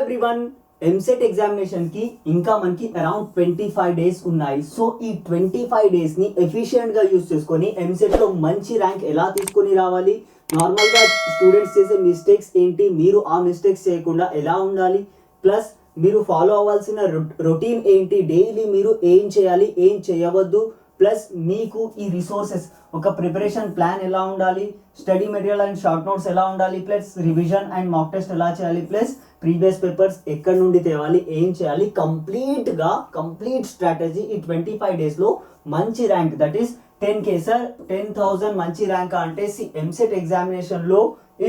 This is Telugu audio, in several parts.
ఎవ్రీవన్, ఎంసెట్ ఎగ్జామినేషన్ కి ఇంకా మనకి అరౌండ్ 25 డేస్ ఉన్నాయి. సో ఈ 25 డేస్ ని ఎఫిషియెంట్ గా యూస్ చేసుకొని ఎంసెట్ లో మంచి ర్యాంక్ ఎలా తీసుకొని రావాలి, నార్మల్ గా స్టూడెంట్స్ చేసే మిస్టేక్స్ ఏంటి, మీరు ఆ మిస్టేక్స్ చేయకుండా ఎలా ఉండాలి, ప్లస్ మీరు ఫాలో అవ్వాల్సిన రొటీన్ ఏంటి, డైలీ మీరు ఏం చేయాలి ఏం చేయవద్దు, ప్లస్ మీకు ఈ రిసోర్సెస్ ఒక ప్రిపరేషన్ ప్లాన్ ఎలా ఉండాలి, study material and short notes ఎలా ఉండాలి, plus revision and mock test ఎలా చేయాలి, ప్లస్ ప్రీవియస్ పేపర్స్ ఎక్కడి నుండి తేవాలి, ఏం చేయాలి, కంప్లీట్ స్ట్రాటజీ ఈ 25 డేస్లో మంచి rank, that is 10K sir 10,000 మంచి ర్యాంక్ అంటే ఎంసెట్ ఎగ్జామినేషన్లో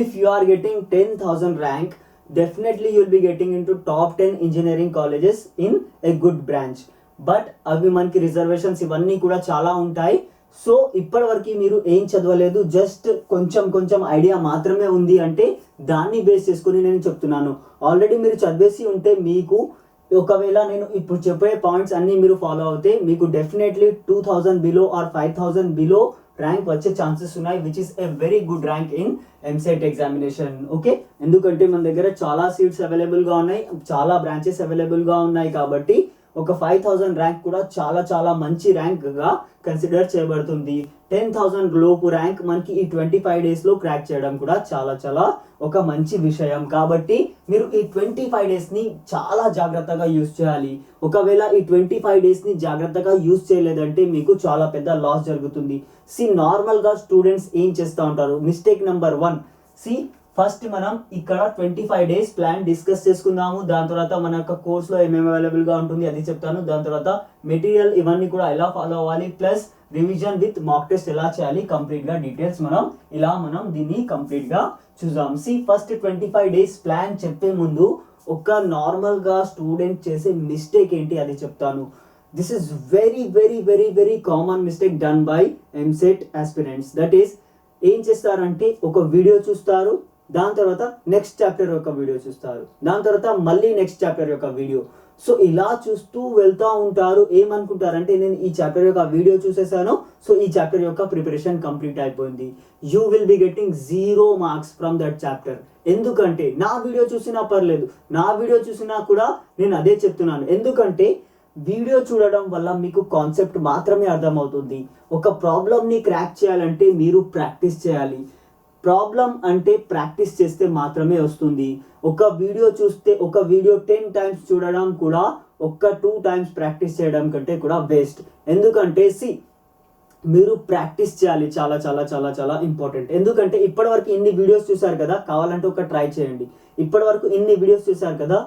if you are getting 10,000 rank definitely you'll be getting into top 10 engineering colleges in a good branch. But అవి మనకి రిజర్వేషన్స్ ఇవన్నీ కూడా చాలా ఉంటాయి. సో ఇప్పటివరకు మీరు ఏం చదవలేదు, జస్ట్ కొంచెం ఐడియా మాత్రమే ఉంది అంటే దాన్ని బేస్ చేసుకుని నేను చెప్తున్నాను. ఆల్రెడీ మీరు చదివేసి ఉంటే మీకు ఒకవేళ నేను ఇప్పుడు చెప్పే పాయింట్స్ అన్నీ మీరు ఫాలో అవుతే మీకు definitely 2000 below or 5000 below rank వచ్చే ఛాన్సెస్ ఉన్నాయి, which is a very good rank in EAMCET examination. Okay, ఎందుకంటే మన దగ్గర చాలా సీట్స్ అవైలబుల్గా ఉన్నాయి, చాలా బ్రాంచెస్ అవైలబుల్గా ఉన్నాయి, కాబట్టి ఒక 5000 ర్యాంక్ కూడా చాలా మంచి ర్యాంక్గా కన్సిడర్ చేయబడుతుంది. 10,000 లోపు ర్యాంక్ మనకి ఈ 25 డేస్లో క్రాక్ చేయడం కూడా చాలా ఒక మంచి విషయం. కాబట్టి మీరు ఈ 25 డేస్ని చాలా జాగ్రత్తగా యూజ్ చేయాలి. ఒకవేళ ఈ 25 డేస్ని జాగ్రత్తగా యూజ్ చేయలేదంటే మీకు చాలా పెద్ద లాస్ జరుగుతుంది. నార్మల్గా స్టూడెంట్స్ ఏం చేస్తూ ఉంటారు, మిస్టేక్ నెంబర్ 1, ఫస్ట్ మనం ఇక్కడ 25 డేస్ ప్లాన్ డిస్కస్ చేసుకుందాము. దాని తర్వాత మన యొక్క కోర్సులో ఏమేమి అవైలబుల్గా ఉంటుంది అది చెప్తాను. దాని తర్వాత మెటీరియల్ ఇవన్నీ కూడా ఎలా ఫాలో అవ్వాలి, plus revision with mock test ఎలా చేయాలి, కంప్లీట్గా డీటెయిల్స్ మనం దీన్ని కంప్లీట్గా చూద్దాం. ఫస్ట్ 25 డేస్ ప్లాన్ చెప్పే ముందు ఒక నార్మల్గా స్టూడెంట్ చేసే మిస్టేక్ ఏంటి అది చెప్తాను. This is very common mistake done by EAMCET aspirants. That is ఏం చేస్తారంటే ఒక వీడియో చూస్తారు, దాని తర్వాత నెక్స్ట్ చాప్టర్ యొక్క వీడియో చూస్తారు, దాని తర్వాత మళ్ళీ నెక్స్ట్ చాప్టర్ యొక్క వీడియో. సో ఇలా చూస్తూ వెళ్తూ ఉంటారు. ఏమనుకుంటారంటే నేను ఈ చాప్టర్ యొక్క వీడియో చూసేసాను, సో ఈ చాప్టర్ యొక్క ప్రిపరేషన్ కంప్లీట్ అయిపోయింది. You will be getting 0 marks from that chapter. ఎందుకంటే నా వీడియో చూసినా పర్లేదు, నా వీడియో చూసినా కూడా నేను అదే చెప్తున్నాను. ఎందుకంటే వీడియో చూడడం వల్ల మీకు కాన్సెప్ట్ మాత్రమే అర్థమవుతుంది. ఒక ప్రాబ్లమ్ని క్రాక్ చేయాలంటే మీరు ప్రాక్టీస్ చేయాలి. ప్రాబ్లం అంటే ప్రాక్టీస్ చేస్తే మాత్రమే వస్తుంది. ఒక వీడియో చూస్తే ఒక వీడియో 10 టైమ్స్ చూడడం కూడా ఒక 2 టైమ్స్ ప్రాక్టీస్ చేయడం కంటే కూడా బెస్ట్. ఎందుకంటే మీరు ప్రాక్టీస్ చేయాలి, చాలా ఇంపార్టెంట్. ఎందుకంటే ఇప్పటివరకు ఇన్ని వీడియోస్ చూసారు కదా, కావాలంటే ఒక ట్రై చేయండి. ఇప్పటివరకు ఇన్ని వీడియోస్ చూసారు కదా,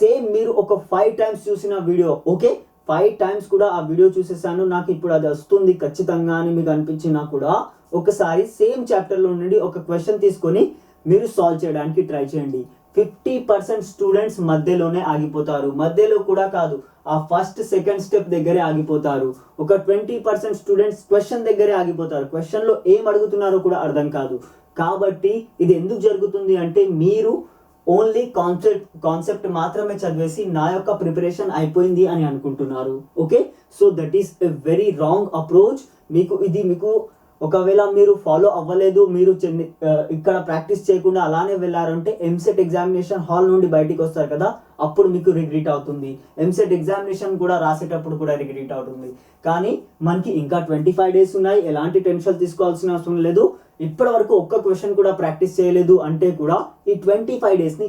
సేమ్ మీరు ఒక 5 టైమ్స్ చూసిన వీడియో, ఓకే 5 టైమ్స్ కూడా ఆ వీడియో చూసేసాను, నాకు ఇప్పుడు అది వస్తుంది ఖచ్చితంగా అని మీకు అనిపించినా కూడా ఒకసారి సేమ్ చాప్టర్లో నుండి ఒక క్వశ్చన్ తీసుకొని మీరు సాల్వ్ చేయడానికి ట్రై చేయండి. 50% స్టూడెంట్స్ మధ్యలోనే ఆగిపోతారు. మధ్యలో కూడా కాదు, ఆ ఫస్ట్ సెకండ్ స్టెప్ దగ్గరే ఆగిపోతారు. ఒక 20% స్టూడెంట్స్ క్వశ్చన్ దగ్గరే ఆగిపోతారు. క్వశ్చన్లో ఏం అడుగుతున్నారో కూడా అర్థం కాదు. కాబట్టి ఇది ఎందుకు జరుగుతుంది అంటే మీరు ఓన్లీ కాన్సెప్ట్ మాత్రమే చదివేసి నా యొక్క ప్రిపరేషన్ అయిపోయింది అని అనుకుంటున్నారు. Okay, so that is a very wrong approach. మీకు ఒకవేళ మీరు ఫాలో అవ్వలేదు, మీరు ఇక్కడ ప్రాక్టీస్ చేయకుండా అలానే వెళ్ళారంటే ఎంసెట్ ఎగ్జామినేషన్ హాల్ నుండి బయటికి వస్తారు కదా, అప్పుడు మీకు రిగ్రెట్ అవుతుంది. ఎంసెట్ ఎగ్జామినేషన్ కూడా రాసేటప్పుడు కూడా రిగ్రెట్ అవుతుంది. కానీ మనకి ఇంకా 25 డేస్ ఉన్నాయి, ఎలాంటి టెన్షన్ తీసుకోవాల్సిన అవసరం లేదు. ఇప్పటి వరకు ఒక్క క్వశ్చన్ కూడా ప్రాక్టీస్ చేయలేదు అంటే కూడా ఈ 25 డేస్ని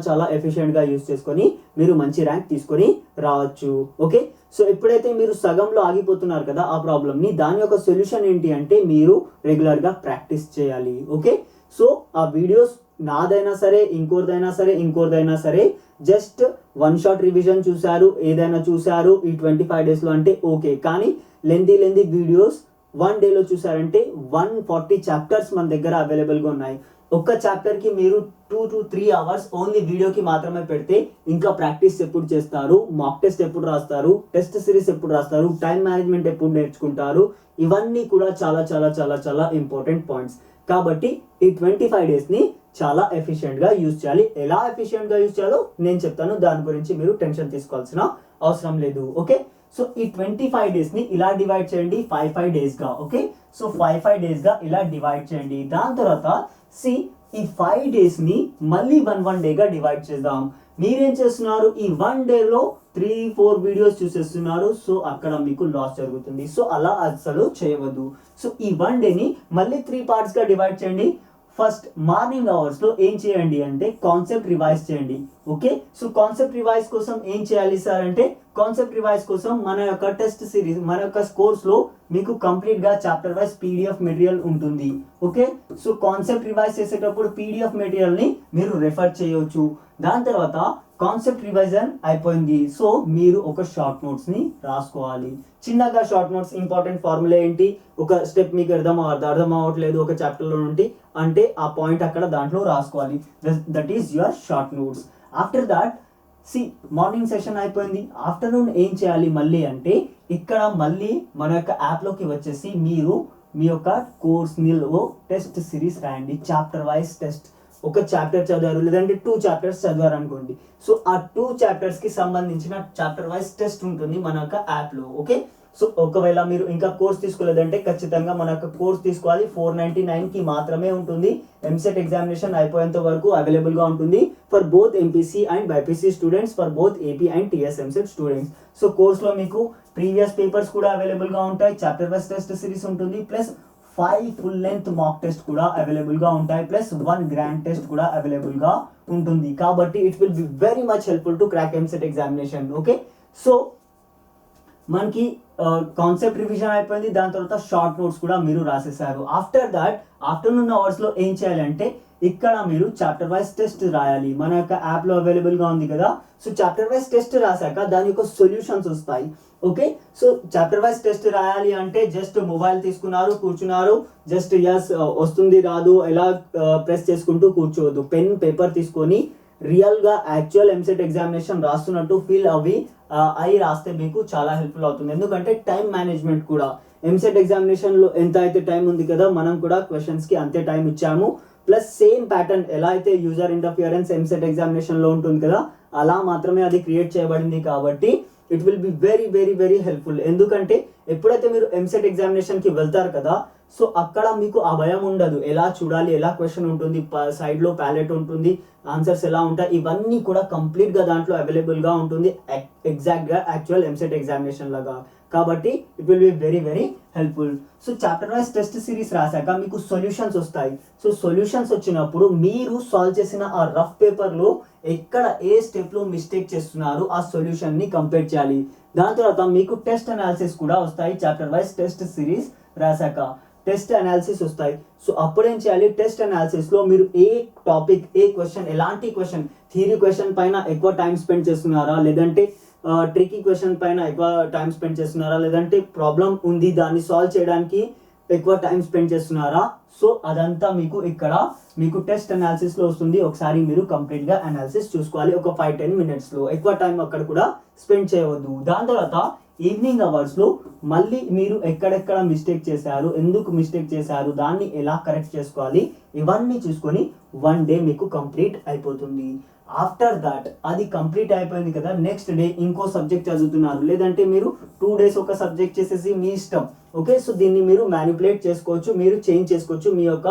చాలా ఎఫిషియెంట్గా యూజ్ చేసుకొని మీరు మంచి ర్యాంక్ తీసుకొని రావచ్చు. ఓకే, సో ఎప్పుడైతే మీరు సగంలో ఆగిపోతున్నారు కదా ఆ ప్రాబ్లమ్ని, దాని యొక్క సొల్యూషన్ ఏంటి అంటే మీరు రెగ్యులర్గా ప్రాక్టీస్ చేయాలి. ఓకే, సో ఆ వీడియోస్ నాదైనా సరే ఇంకోరిదైనా సరే జస్ట్ 1 షాట్ రివిజన్ చూశారు, ఏదైనా చూశారు ఈ 25 డేస్లో అంటే ఓకే. కానీ లెంతీ వీడియోస్ 1 డేలో చూసారంటే 140 చాప్టర్స్ మన దగ్గర అవైలబుల్గా ఉన్నాయి. ఒక్క చాప్టర్కి మీరు 2 to 3 అవర్స్ ఓన్లీ వీడియోకి మాత్రమే పెడితే ఇంకా ప్రాక్టీస్ ఎప్పుడు చేస్తారు, మాక్ టెస్ట్ ఎప్పుడు రాస్తారు, టెస్ట్ సిరీస్ ఎప్పుడు రాస్తారు, టైం మేనేజ్మెంట్ ఎప్పుడు నేర్చుకుంటారు, ఇవన్నీ కూడా చాలా ఇంపార్టెంట్ పాయింట్స్. కాబట్టి ఈ 25 డేస్ని చాలా ఎఫిషియెంట్గా యూజ్ చేయాలి. ఎలా ఎఫిషియెంట్గా యూజ్ చేయాలో నేను చెప్తాను, దాని గురించి మీరు టెన్షన్ తీసుకోవాల్సిన అవసరం లేదు. ఓకే, సో ఈ 25 డేస్ని ఇలా డివైడ్ చేయండి 5 డేస్గా. ఓకే, సో 5 డేస్గా ఇలా డివైడ్ చేయండి. దాని తర్వాత ఈ 5 డేస్ని మళ్ళీ వన్ డేగా డివైడ్ చేద్దాం. మీరేం చేస్తున్నారు, ఈ 1 డేలో 3-4 వీడియోస్ చూసేస్తున్నారు. సో అక్కడ మీకు లాస్ జరుగుతుంది. సో అలా అసలు చేయవద్దు. సో ఈ 1 డేని మళ్ళీ 3 పార్ట్స్గా డివైడ్ చేయండి. ఫస్ట్ మార్నింగ్ అవర్స్లో ఏం చేయండి అంటే కాన్సెప్ట్ రివైజ్ చేయండి. ఓకే, సో కాన్సెప్ట్ రివైజ్ కోసం ఏం చేయాలి సార్ అంటే, కాన్సెప్ట్ రివైజ్ కోసం మన యొక్క టెస్ట్ సిరీస్, మన యొక్క కోర్స్లో మీకు కంప్లీట్గా చాప్టర్ వైజ్ పీడిఎఫ్ మెటీరియల్ ఉంటుంది. ఓకే, సో కాన్సెప్ట్ రివైజ్ చేసేటప్పుడు పీడిఎఫ్ మెటీరియల్ని మీరు రెఫర్ చేయవచ్చు. దాని తర్వాత కాన్సెప్ట్ రివైజన్ అయిపోయింది. సో మీరు ఒక షార్ట్ నోట్స్ని రాసుకోవాలి. చిన్నగా షార్ట్ నోట్స్, ఇంపార్టెంట్ ఫార్ములా ఏంటి, ఒక స్టెప్ మీకు అర్థం అవ్వట్లేదు ఒక చాప్టర్లో నుండి అంటే ఆ పాయింట్ అక్కడ దాంట్లో రాసుకోవాలి. That is your short notes. After that morning session అయిపోయింది. ఆఫ్టర్నూన్ ఏం చేయాలి మళ్ళీ అంటే, ఇక్కడ మళ్ళీ మన యొక్క యాప్లోకి వచ్చేసి మీరు మీ యొక్క కోర్స్లో టెస్ట్ సిరీస్ రాయండి. చాప్టర్ వైజ్ టెస్ట్, ఒక చాప్టర్ చదివారు లేదంటే 2 చాప్టర్స్ చదివారు అనుకోండి. సో ఆ 2 చాప్టర్స్కి సంబంధించిన చాప్టర్ వైజ్ టెస్ట్ ఉంటుంది మన యొక్క యాప్లో. ఓకే, సో ఒకవేళ మీరు ఇంకా కోర్స్ తీసుకోలేదంటే ఖచ్చితంగా మన యొక్క కోర్స్ తీసుకోవాలి. 499కి మాత్రమే ఉంటుంది. ఎంసెట్ ఎగ్జామినేషన్ అయిపోయేంత వరకు అవైలబుల్గా ఉంటుంది for both MPC and BiPC students, for both AP and TS EAMCET students. So కోర్స్లో మీకు ప్రీవియస్ పేపర్స్ కూడా అవైలబుల్గా ఉంటాయి, చాప్టర్ వైజ్ టెస్ట్ సిరీస్ ఉంటుంది, plus 5 full length mock test కూడా అవైలబుల్గా ఉంటాయి, ప్లస్ 1 గ్రాండ్ టెస్ట్ కూడా అవైలబుల్గా ఉంటుంది. కాబట్టి it will be very much helpful to crack EAMCET examination. Okay, so మనకి కాన్సెప్ట్ రివిజన్ అయిపోయింది. దాని తర్వాత షార్ట్ నోట్స్ కూడా మీరు రాసేసారు. ఆఫ్టర్ దాట్ ఆఫ్టర్నూన్ అవర్స్లో ఏం చేయాలంటే, ఇక్కడ మీరు చాప్టర్ వైజ్ టెస్ట్ రాయాలి. మన యొక్క యాప్లో అవైలబుల్గా ఉంది కదా. సో చాప్టర్ వైజ్ టెస్ట్ రాశాక దాని యొక్క సొల్యూషన్స్ వస్తాయి. Okay, so chapter wise test రాయాలి అంటే జస్ట్ మొబైల్ తీసుకున్నారు, కూర్చున్నారు, జస్ట్ ఎస్ వస్తుంది రాదు ఎలా ప్రెస్ చేసుకుంటూ కూర్చోవద్దు. పెన్ పేపర్ తీసుకొని రియల్గా యాక్చువల్ ఎంసెట్ ఎగ్జామినేషన్ రాస్తున్నట్టు ఫీల్ అయి రాస్తే మీకు చాలా హెల్ప్ఫుల్ అవుతుంది. ఎందుకంటే టైం మేనేజ్మెంట్ కూడా, ఎంసెట్ ఎగ్జామినేషన్లో ఎంత అయితే టైం ఉంది కదా, మనం కూడా క్వశ్చన్స్కి అంతే టైం ఇచ్చాము. ప్లస్ సేమ్ ప్యాటర్న్ ఎలా అయితే యూజర్ ఇంటర్ఫియరెన్స్ ఎంసెట్ ఎగ్జామినేషన్లో ఉంటుంది కదా, అలా మాత్రమే అది క్రియేట్ చేయబడింది. కాబట్టి it will be very very very helpful. ఎందుకంటే ఎప్పుడైతే మీరు ఎంసెట్ ఎగ్జామినేషన్కి వెళ్తారు కదా, సో అక్కడ మీకు ఆ భయం ఉండదు. ఎలా చూడాలి, ఎలా క్వశ్చన్ ఉంటుంది, సైడ్లో ప్యాలెట్ ఉంటుంది, ఆన్సర్స్ ఎలా ఉంటాయి, ఇవన్నీ కూడా కంప్లీట్గా దాంట్లో అవైలబుల్గా ఉంటుంది, ఎగ్జాక్ట్గా యాక్చువల్ ఎంసెట్ ఎగ్జామినేషన్ లాగా. కాబట్టి it will be very very helpful. So chapter wise test series రాశాక మీకు సొల్యూషన్స్ వస్తాయి. సో సొల్యూషన్స్ వచ్చినప్పుడు మీరు సాల్వ్ చేసిన ఆ రఫ్ పేపర్లో ఎక్కడ ఏ స్టెప్లో మిస్టేక్ చేస్తున్నారు ఆ సొల్యూషన్ని కంపేర్ చేయాలి. దాని తర్వాత మీకు టెస్ట్ అనాలిసిస్ కూడా వస్తాయి. చాప్టర్ వైజ్ టెస్ట్ సిరీస్ రాశాక టెస్ట్ అనాలిసిస్ వస్తాయి. సో అప్పుడేం చేయాలి, టెస్ట్ అనాలిసిస్లో మీరు ఏ టాపిక్, ఏ క్వశ్చన్, ఎలాంటి క్వశ్చన్, థియరీ క్వశ్చన్ పైన ఎక్కువ టైం స్పెండ్ చేస్తున్నారా, లేదంటే ట్రికీ క్వశ్చన్ పైన ఎక్కువ టైం స్పెండ్ చేస్తున్నారా, లేదంటే ప్రాబ్లం ఉంది దాన్ని సాల్వ్ చేయడానికి ఎక్కువ టైం స్పెండ్ చేస్తున్నారా. సో అదంతా మీకు ఇక్కడ మీకు టెస్ట్ అనాలిసిస్లో వస్తుంది. ఒకసారి మీరు కంప్లీట్గా అనాలిసిస్ చూసుకోవాలి ఒక 5-10 మినిట్స్లో. ఎక్కువ టైం అక్కడ కూడా స్పెండ్ చేయవద్దు. దాని తర్వాత ఈవినింగ్ అవర్స్లో మళ్ళీ మీరు ఎక్కడెక్కడ మిస్టేక్ చేశారు, ఎందుకు మిస్టేక్ చేశారు, దాన్ని ఎలా కరెక్ట్ చేసుకోవాలి, ఇవన్నీ చూసుకొని 1 డే మీకు కంప్లీట్ అయిపోతుంది. ఆఫ్టర్ దాట్ అది కంప్లీట్ అయిపోయింది కదా, నెక్స్ట్ డే ఇంకో సబ్జెక్ట్ చదువుతున్నారు, లేదంటే మీరు 2 డేస్ ఒక సబ్జెక్ట్ చేసేసి మీ ఇష్టం. ఓకే, సో దీన్ని మీరు మ్యానిపులేట్ చేసుకోవచ్చు, మీరు చేంజ్ చేసుకోవచ్చు మీ యొక్క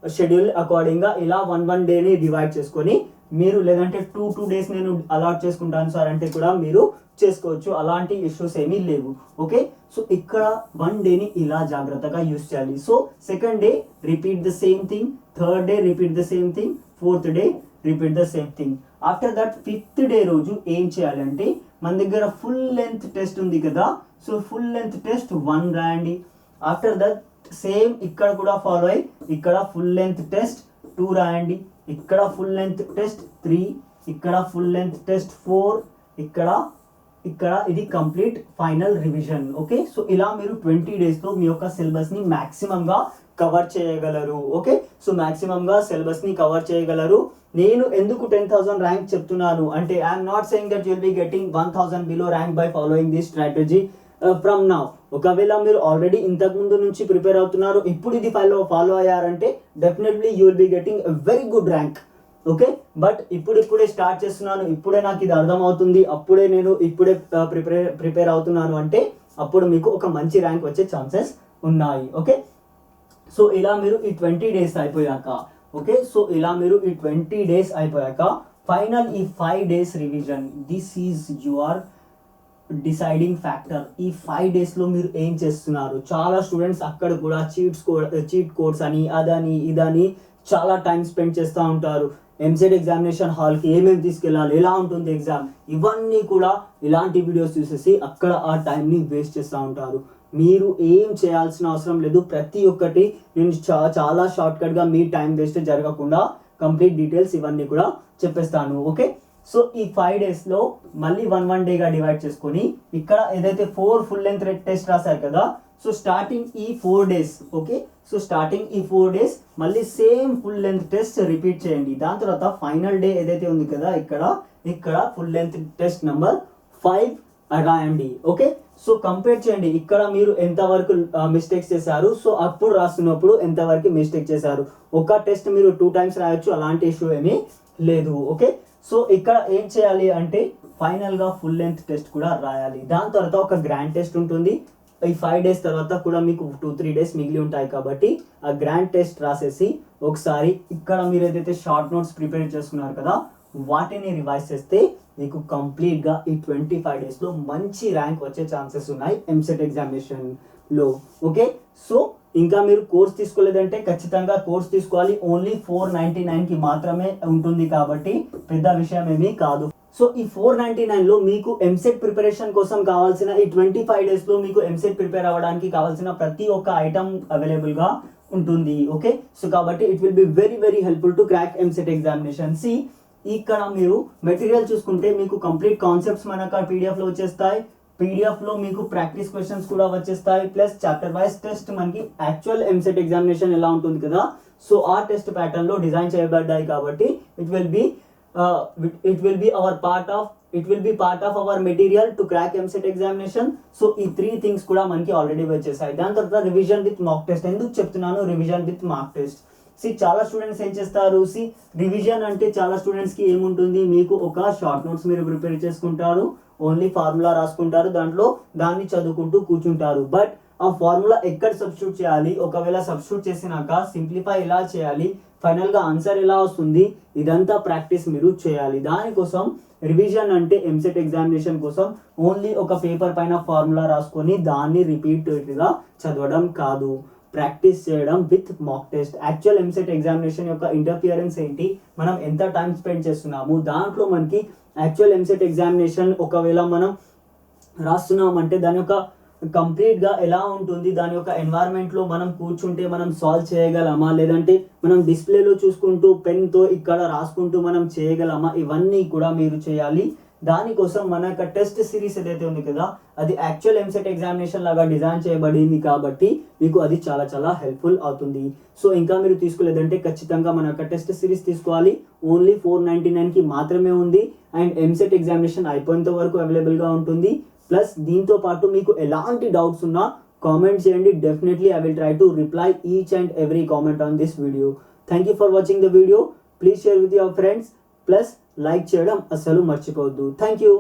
షెడ్యూల్ అకార్డింగ్గా. ఇలా 1 డేని డివైడ్ చేసుకొని మీరు, లేదంటే 2 డేస్ నేను అలాట్ చేసుకుంటాను సార్ అంటే కూడా మీరు చేసుకోవచ్చు. అలాంటి ఇష్యూస్ ఏమీ లేవు. ఓకే, సో ఇక్కడ 1 డేని ఇలా జాగ్రత్తగా యూస్ చేయాలి. So second day repeat the same thing, third day repeat the same thing, fourth day repeat the same thing. After that 5th day రోజు ఏం చేయాలంటే, మన దగ్గర ఫుల్ లెంత్ టెస్ట్ ఉంది కదా, సో ఫుల్ లెంత్ టెస్ట్ 1 రాయండి. ఆఫ్టర్ దట్ సేమ్ ఇక్కడ కూడా ఫాలో అయ్యి ఇక్కడ ఫుల్ లెంత్ టెస్ట్ 2 రాయండి. ఇక్కడ ఫుల్ లెంత్ టెస్ట్ 3, ఇక్కడ ఫుల్ లెంత్ టెస్ట్ 4, ఇక్కడ ఇది complete final revision. Okay, so ఇలా మీరు 20 డేస్లో మీ యొక్క సిలబస్ని మ్యాక్సిమంగా కవర్ చేయగలరు. ఓకే, సో మ్యాక్సిమంగా సిలబస్ని కవర్ చేయగలరు. నేను ఎందుకు 10,000 ర్యాంక్ చెప్తున్నాను అంటే, I'm not saying that you'll be getting 1,000 below rank by following this strategy from now. ఒకవేళ మీరు ఆల్రెడీ ఇంతకుముందు నుంచి ప్రిపేర్ అవుతున్నారు, ఇప్పుడు ఇది ఫాలో అయ్యారంటే definitely you will be getting a very good rank. Okay, but ఇప్పుడే స్టార్ట్ చేస్తున్నాను, ఇప్పుడే నాకు ఇది అర్థమవుతుంది, అప్పుడే నేను ప్రిపేర్ అవుతున్నాను అంటే అప్పుడు మీకు ఒక మంచి ర్యాంక్ వచ్చే ఛాన్సెస్ ఉన్నాయి. ఓకే, సో ఇలా మీరు ఈ 20 డేస్ అయిపోయాక ఓకే, సో ఇలా మీరు ఈ 20 days అయిపోయాక ఫైనల్ ఈ 5 days revision, this is your deciding factor. ఈ 5 daysలో మీరు ఏం చేస్తున్నారు? చాలా స్టూడెంట్స్ అక్కడ కూడా చీట్ కోడ్స్ అని అదని ఇదని చాలా టైం స్పెండ్ చేస్తూ ఉంటారు. ఎంసెట్ ఎగ్జామినేషన్ హాల్కి ఏమేమి తీసుకెళ్ళాలి, ఎలా ఉంటుంది ఎగ్జామ్, ఇవన్నీ కూడా ఇలాంటి వీడియోస్ చూసేసి అక్కడ ఆ టైంని వేస్ట్ చేస్తూ ఉంటారు. మీరు ఏం చేయాల్సిన అవసరం లేదు. ప్రతి ఒక్కటి నేను చాలా షార్ట్కట్గా మీ టైం వేస్ట్ జరగకుండా కంప్లీట్ డీటెయిల్స్ ఇవన్నీ కూడా చెప్పేస్తాను. ఓకే, సో ఈ 5 daysలో మళ్ళీ 1 డేగా డివైడ్ చేసుకొని ఇక్కడ ఏదైతే 4 full length టెస్ట్ రాశారు కదా, సో స్టార్టింగ్ ఈ 4 days, ఓకే, సో స్టార్టింగ్ ఈ 4 days మళ్ళీ same full length test repeat చేయండి. దాని తర్వాత ఫైనల్ డే ఏదైతే ఉంది కదా ఇక్కడ ఫుల్ లెంత్ టెస్ట్ నెంబర్ 5 రాయండి. ఓకే, సో కంపేర్ చేయండి ఇక్కడ మీరు ఎంతవరకు మిస్టేక్స్ చేశారు, సో అప్పుడు రాస్తున్నప్పుడు ఎంతవరకు మిస్టేక్ చేశారు. ఒక టెస్ట్ మీరు 2 times రాయొచ్చు, అలాంటి ఇష్యూ ఏమీ లేదు. ఓకే, సో ఇక్కడ ఏం చేయాలి అంటే ఫైనల్గా ఫుల్ లెంత్ టెస్ట్ కూడా రాయాలి. దాని తర్వాత ఒక గ్రాండ్ టెస్ట్ ఉంటుంది. ఈ 5 days తర్వాత కూడా మీకు 2-3 days మిగిలి ఉంటాయి కాబట్టి ఆ గ్రాండ్ టెస్ట్ రాసేసి ఒకసారి ఇక్కడ మీరు ఏదైతే షార్ట్ నోట్స్ ప్రిపేర్ చేసుకున్నారు కదా వాటిని రివైజ్ చేస్తే మీకు కంప్లీట్గా ఈ 25 daysలో మంచి ర్యాంక్ వచ్చే ఛాన్సెస్ ఉన్నాయి ఎంసెట్ ఎగ్జామినేషన్లో. ఓకే, సో ఇంకా మీరు కోర్స్ తీసుకోలేదంటే ఖచ్చితంగా కోర్స్ తీసుకోవాలి. ఓన్లీ 499కి మాత్రమే ఉంటుంది కాబట్టి పెద్ద విషయం ఏమీ కాదు. సో ఈ 499లో మీకు ఎంసెట్ ప్రిపరేషన్ కోసం కావాల్సిన ఈ 25 daysలో మీకు ఎంసెట్ ప్రిపేర్ అవ్వడానికి కావాల్సిన ప్రతి ఒక్క ఐటమ్ అవైలబుల్గా ఉంటుంది. ఓకే, సో కాబట్టి it will be very very helpful to crack EAMCET examination. ఇక్కడ మీరు మెటీరియల్ చూసుకుంటే మీకు కంప్లీట్ కాన్సెప్ట్స్ మనకు పీడిఎఫ్లో వచ్చేస్తాయి. పీడిఎఫ్లో మీకు ప్రాక్టీస్ క్వశ్చన్స్ కూడా వచ్చేస్తాయి. ప్లస్ చాప్టర్ వైజ్ టెస్ట్ మనకి యాక్చువల్ ఎంసెట్ ఎగ్జామినేషన్ ఎలా ఉంటుంది కదా, సో ఆ టెస్ట్ ప్యాటర్న్లో డిజైన్ చేయబడ్డాయి కాబట్టి it will be part of our material to crack MCET examination. So ఈ 3 things కూడా మనకి ఆల్రెడీ వచ్చేసాయి. దాని తర్వాత రివిజన్ విత్ మాక్ టెస్ట్. ఎందుకు చెప్తున్నాను రివిజన్ విత్ మాక్ టెస్ట్? చాలా స్టూడెంట్స్ ఏం చేస్తారు, రివిజన్ అంటే చాలా స్టూడెంట్స్కి ఏముంటుంది, మీకు ఒక షార్ట్ నోట్స్ మీరు ప్రిపేర్ చేసుకుంటారు, ఓన్లీ ఫార్ములా రాసుకుంటారు, దాన్ని చదువుకుంటూ కూర్చుంటారు. బట్ ఆ ఫార్ములా ఎక్కడ సబ్స్టిట్యూట్ చేయాలి, ఒకవేళ సబ్స్టిట్యూట్ చేసినాక సింప్లిఫై ఎలా చేయాలి, ఫైనల్గా ఆన్సర్ ఎలా వస్తుంది, ఇదంతా ప్రాక్టీస్ మీరు చేయాలి. దానికోసం రివిజన్ అంటే ఎంసెట్ ఎగ్జామినేషన్ కోసం ఓన్లీ ఒక పేపర్ పైన ఫార్ములా రాసుకొని దాన్ని రిపీటెడ్గా చదవడం కాదు, ప్రాక్టీస్ చేయడం with mock test. Actual EAMCET examination యొక్క ఇంటర్ఫియరెన్స్ ఏంటి, మనం ఎంత టైం స్పెండ్ చేస్తున్నాము, దాంట్లో మనకి యాక్చువల్ ఎంసెట్ ఎగ్జామినేషన్ ఒకవేళ మనం రాస్తున్నామంటే దాని యొక్క కంప్లీట్గా ఎలా ఉంటుంది, దాని యొక్క ఎన్వైర్న్మెంట్లో మనం కూర్చుంటే మనం సాల్వ్ చేయగలమా, లేదంటే మనం డిస్ప్లేలో చూసుకుంటూ పెన్తో ఇక్కడ రాసుకుంటూ మనం చేయగలమా, ఇవన్నీ కూడా మీరు చేయాలి. దానికోసం మన యొక్క టెస్ట్ సిరీస్ ఏదైతే ఉంది కదా అది యాక్చువల్ ఎంసెట్ ఎగ్జామినేషన్ లాగా డిజైన్ చేయబడింది కాబట్టి మీకు అది చాలా చాలా హెల్ప్ఫుల్ అవుతుంది. సో ఇంకా మీరు తీసుకోలేదంటే ఖచ్చితంగా మన యొక్క టెస్ట్ సిరీస్ తీసుకోవాలి. ఓన్లీ 499కి మాత్రమే ఉంది అండ్ ఎంసెట్ ఎగ్జామినేషన్ అయిపోయేంత వరకు అవైలబుల్గా ఉంటుంది. ప్లస్ దీంతో పాటు మీకు ఎలాంటి డౌట్స్ ఉన్నా కామెంట్ చేయండి. Definitely I will try to reply each and every comment on this video. Thank you for watching the video. Please share with your friends. Plus like చేయడం అస్సలు మర్చిపోవద్దు. Thank you.